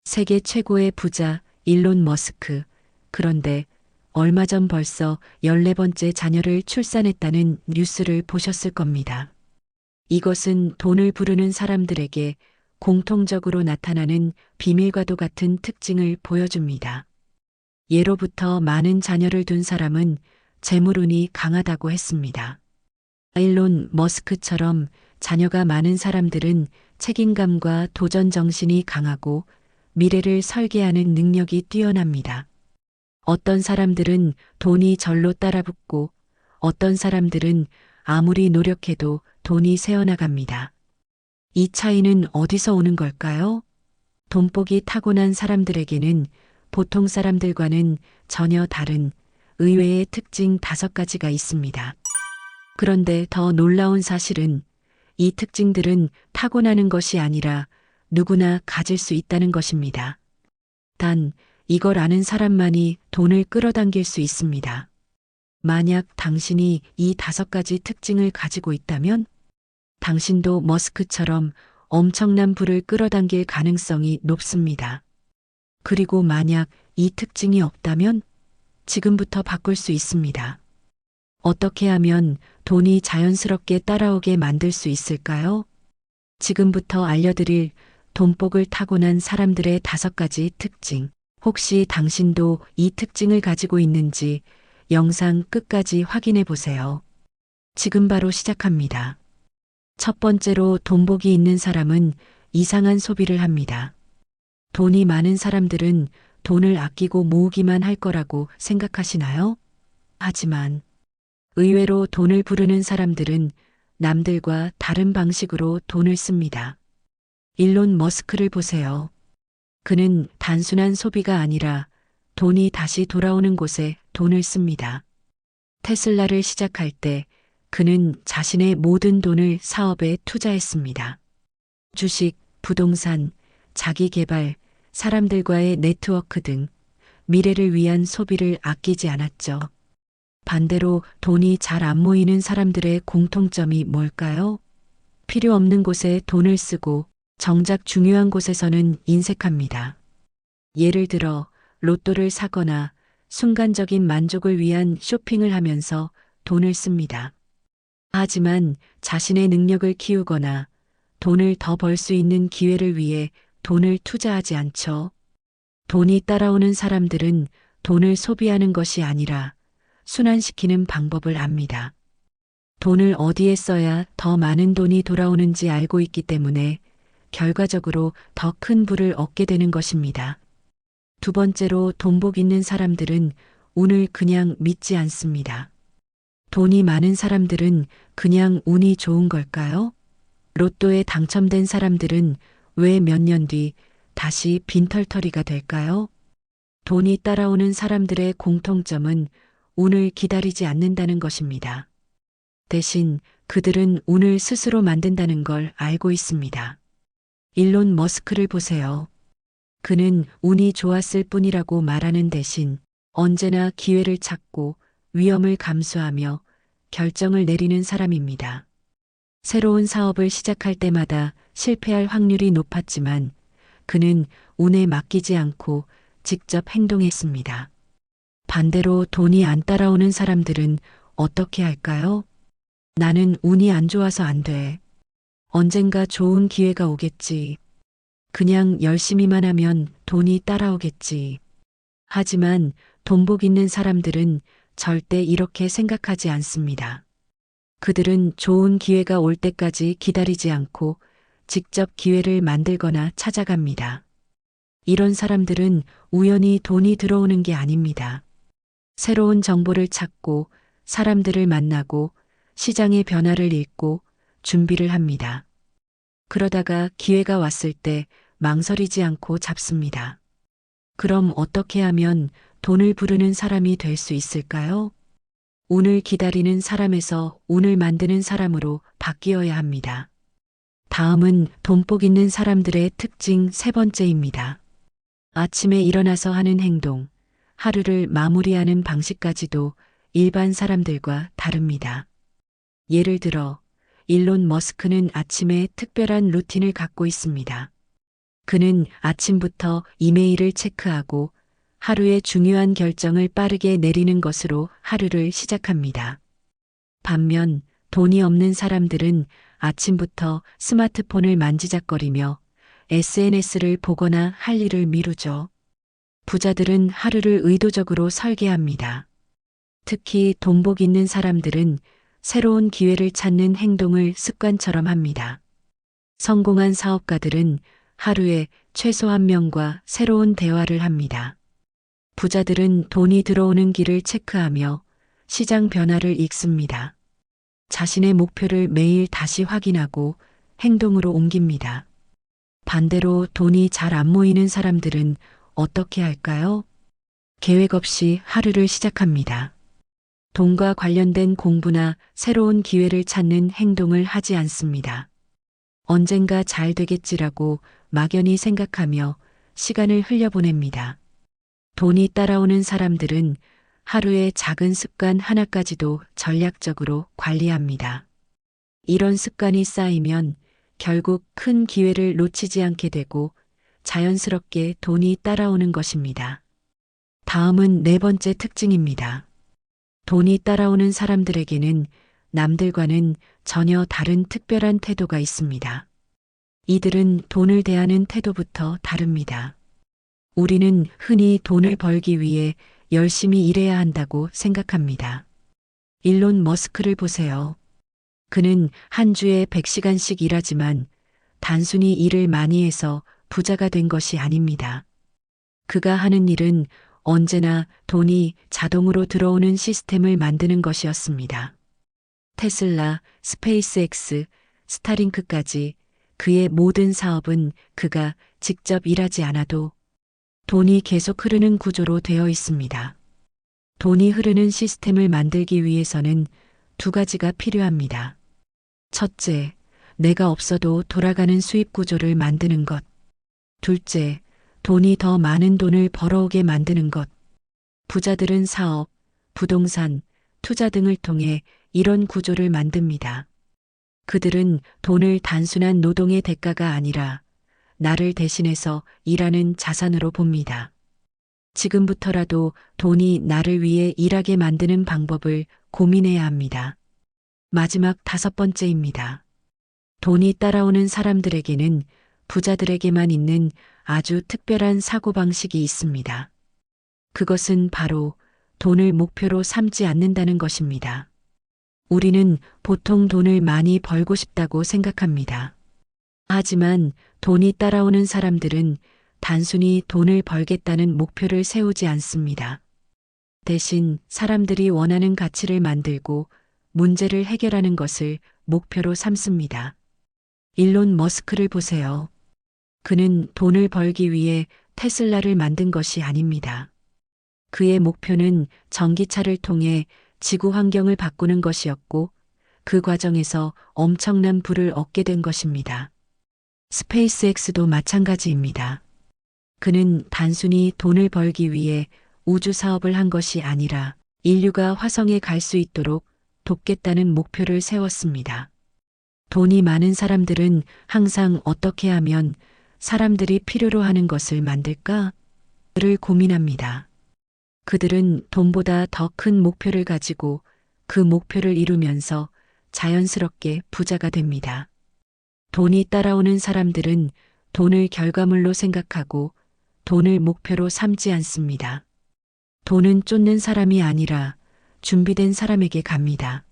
세계 최고의 부자 일론 머스크. 그런데 얼마 전 벌써 14번째 자녀를 출산했다는 뉴스를 보셨을 겁니다. 이것은 돈을 부르는 사람들에게 공통적으로 나타나는 비밀과도 같은 특징을 보여줍니다. 예로부터 많은 자녀를 둔 사람은 재물운이 강하다고 했습니다. 일론 머스크처럼 자녀가 많은 사람들은 책임감과 도전 정신이 강하고 미래를 설계하는 능력이 뛰어납니다. 어떤 사람들은 돈이 절로 따라붙고 어떤 사람들은 아무리 노력해도 돈이 새어나갑니다. 이 차이는 어디서 오는 걸까요? 돈복이 타고난 사람들에게는 보통 사람들과는 전혀 다른 의외의 특징 5가지가 있습니다. 그런데 더 놀라운 사실은 이 특징들은 타고나는 것이 아니라 누구나 가질 수 있다는 것입니다. 단, 이걸 아는 사람만이 돈을 끌어당길 수 있습니다. 만약 당신이 이 5가지 특징을 가지고 있다면 당신도 머스크처럼 엄청난 부를 끌어당길 가능성이 높습니다. 그리고 만약 이 특징이 없다면 지금부터 바꿀 수 있습니다. 어떻게 하면 돈이 자연스럽게 따라오게 만들 수 있을까요? 지금부터 알려드릴 돈복을 타고난 사람들의 5가지 특징. 혹시 당신도 이 특징을 가지고 있는지 영상 끝까지 확인해 보세요. 지금 바로 시작합니다. 첫 번째로 돈복이 있는 사람은 이상한 소비를 합니다. 돈이 많은 사람들은 돈을 아끼고 모으기만 할 거라고 생각하시나요? 하지만 의외로 돈을 부르는 사람들은 남들과 다른 방식으로 돈을 씁니다. 일론 머스크를 보세요. 그는 단순한 소비가 아니라 돈이 다시 돌아오는 곳에 돈을 씁니다. 테슬라를 시작할 때 그는 자신의 모든 돈을 사업에 투자했습니다. 주식, 부동산, 자기 개발, 사람들과의 네트워크 등 미래를 위한 소비를 아끼지 않았죠. 반대로 돈이 잘 안 모이는 사람들의 공통점이 뭘까요? 필요 없는 곳에 돈을 쓰고 정작 중요한 곳에서는 인색합니다. 예를 들어 로또를 사거나 순간적인 만족을 위한 쇼핑을 하면서 돈을 씁니다. 하지만 자신의 능력을 키우거나 돈을 더 벌 수 있는 기회를 위해 돈을 투자하지 않죠. 돈이 따라오는 사람들은 돈을 소비하는 것이 아니라 순환시키는 방법을 압니다. 돈을 어디에 써야 더 많은 돈이 돌아오는지 알고 있기 때문에 결과적으로 더 큰 부를 얻게 되는 것입니다. 두 번째로 돈복 있는 사람들은 운을 그냥 믿지 않습니다. 돈이 많은 사람들은 그냥 운이 좋은 걸까요? 로또에 당첨된 사람들은 왜 몇 년 뒤 다시 빈털터리가 될까요? 돈이 따라오는 사람들의 공통점은 운을 기다리지 않는다는 것입니다. 대신 그들은 운을 스스로 만든다는 걸 알고 있습니다. 일론 머스크를 보세요. 그는 운이 좋았을 뿐이라고 말하는 대신 언제나 기회를 찾고 위험을 감수하며 결정을 내리는 사람입니다. 새로운 사업을 시작할 때마다 실패할 확률이 높았지만 그는 운에 맡기지 않고 직접 행동했습니다. 반대로 돈이 안 따라오는 사람들은 어떻게 할까요? 나는 운이 안 좋아서 안 돼. 언젠가 좋은 기회가 오겠지. 그냥 열심히만 하면 돈이 따라오겠지. 하지만 돈복 있는 사람들은 절대 이렇게 생각하지 않습니다. 그들은 좋은 기회가 올 때까지 기다리지 않고 직접 기회를 만들거나 찾아갑니다. 이런 사람들은 우연히 돈이 들어오는 게 아닙니다. 새로운 정보를 찾고 사람들을 만나고 시장의 변화를 읽고 준비를 합니다. 그러다가 기회가 왔을 때 망설이지 않고 잡습니다. 그럼 어떻게 하면 돈을 부르는 사람이 될 수 있을까요? 운을 기다리는 사람에서 운을 만드는 사람으로 바뀌어야 합니다. 다음은 돈복 있는 사람들의 특징 3번째입니다. 아침에 일어나서 하는 행동, 하루를 마무리하는 방식까지도 일반 사람들과 다릅니다. 예를 들어 일론 머스크는 아침에 특별한 루틴을 갖고 있습니다. 그는 아침부터 이메일을 체크하고 하루의 중요한 결정을 빠르게 내리는 것으로 하루를 시작합니다. 반면 돈이 없는 사람들은 아침부터 스마트폰을 만지작거리며 SNS를 보거나 할 일을 미루죠. 부자들은 하루를 의도적으로 설계합니다. 특히 돈복 있는 사람들은 새로운 기회를 찾는 행동을 습관처럼 합니다. 성공한 사업가들은 하루에 최소 한 명과 새로운 대화를 합니다. 부자들은 돈이 들어오는 길을 체크하며 시장 변화를 읽습니다. 자신의 목표를 매일 다시 확인하고 행동으로 옮깁니다. 반대로 돈이 잘 안 모이는 사람들은 어떻게 할까요? 계획 없이 하루를 시작합니다. 돈과 관련된 공부나 새로운 기회를 찾는 행동을 하지 않습니다. 언젠가 잘 되겠지라고 막연히 생각하며 시간을 흘려보냅니다. 돈이 따라오는 사람들은 하루의 작은 습관 하나까지도 전략적으로 관리합니다. 이런 습관이 쌓이면 결국 큰 기회를 놓치지 않게 되고 자연스럽게 돈이 따라오는 것입니다. 다음은 네 번째 특징입니다. 돈이 따라오는 사람들에게는 남들과는 전혀 다른 특별한 태도가 있습니다. 이들은 돈을 대하는 태도부터 다릅니다. 우리는 흔히 돈을 벌기 위해 열심히 일해야 한다고 생각합니다. 일론 머스크를 보세요. 그는 한 주에 100시간씩 일하지만 단순히 일을 많이 해서 부자가 된 것이 아닙니다. 그가 하는 일은 언제나 돈이 자동으로 들어오는 시스템을 만드는 것이었습니다. 테슬라, 스페이스X, 스타링크까지 그의 모든 사업은 그가 직접 일하지 않아도 돈이 계속 흐르는 구조로 되어 있습니다. 돈이 흐르는 시스템을 만들기 위해서는 두 가지가 필요합니다. 첫째, 내가 없어도 돌아가는 수입 구조를 만드는 것. 둘째, 돈이 더 많은 돈을 벌어오게 만드는 것. 부자들은 사업, 부동산, 투자 등을 통해 이런 구조를 만듭니다. 그들은 돈을 단순한 노동의 대가가 아니라 나를 대신해서 일하는 자산으로 봅니다. 지금부터라도 돈이 나를 위해 일하게 만드는 방법을 고민해야 합니다. 마지막 다섯 번째입니다. 돈이 따라오는 사람들에게는 부자들에게만 있는 아주 특별한 사고방식이 있습니다. 그것은 바로 돈을 목표로 삼지 않는다는 것입니다. 우리는 보통 돈을 많이 벌고 싶다고 생각합니다. 하지만 돈이 따라오는 사람들은 단순히 돈을 벌겠다는 목표를 세우지 않습니다. 대신 사람들이 원하는 가치를 만들고 문제를 해결하는 것을 목표로 삼습니다. 일론 머스크를 보세요. 그는 돈을 벌기 위해 테슬라를 만든 것이 아닙니다. 그의 목표는 전기차를 통해 지구 환경을 바꾸는 것이었고 그 과정에서 엄청난 부를 얻게 된 것입니다. 스페이스X도 마찬가지입니다. 그는 단순히 돈을 벌기 위해 우주 사업을 한 것이 아니라 인류가 화성에 갈 수 있도록 돕겠다는 목표를 세웠습니다. 돈이 많은 사람들은 항상 어떻게 하면 사람들이 필요로 하는 것을 만들까? 를 고민합니다. 그들은 돈보다 더 큰 목표를 가지고 그 목표를 이루면서 자연스럽게 부자가 됩니다. 돈이 따라오는 사람들은 돈을 결과물로 생각하고 돈을 목표로 삼지 않습니다. 돈은 쫓는 사람이 아니라 준비된 사람에게 갑니다.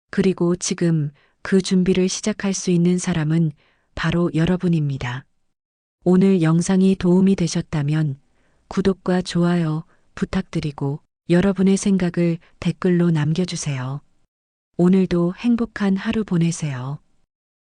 그리고 지금 그 준비를 시작할 수 있는 사람은 바로 여러분입니다. 오늘 영상이 도움이 되셨다면 구독과 좋아요 부탁드리고 여러분의 생각을 댓글로 남겨주세요. 오늘도 행복한 하루 보내세요.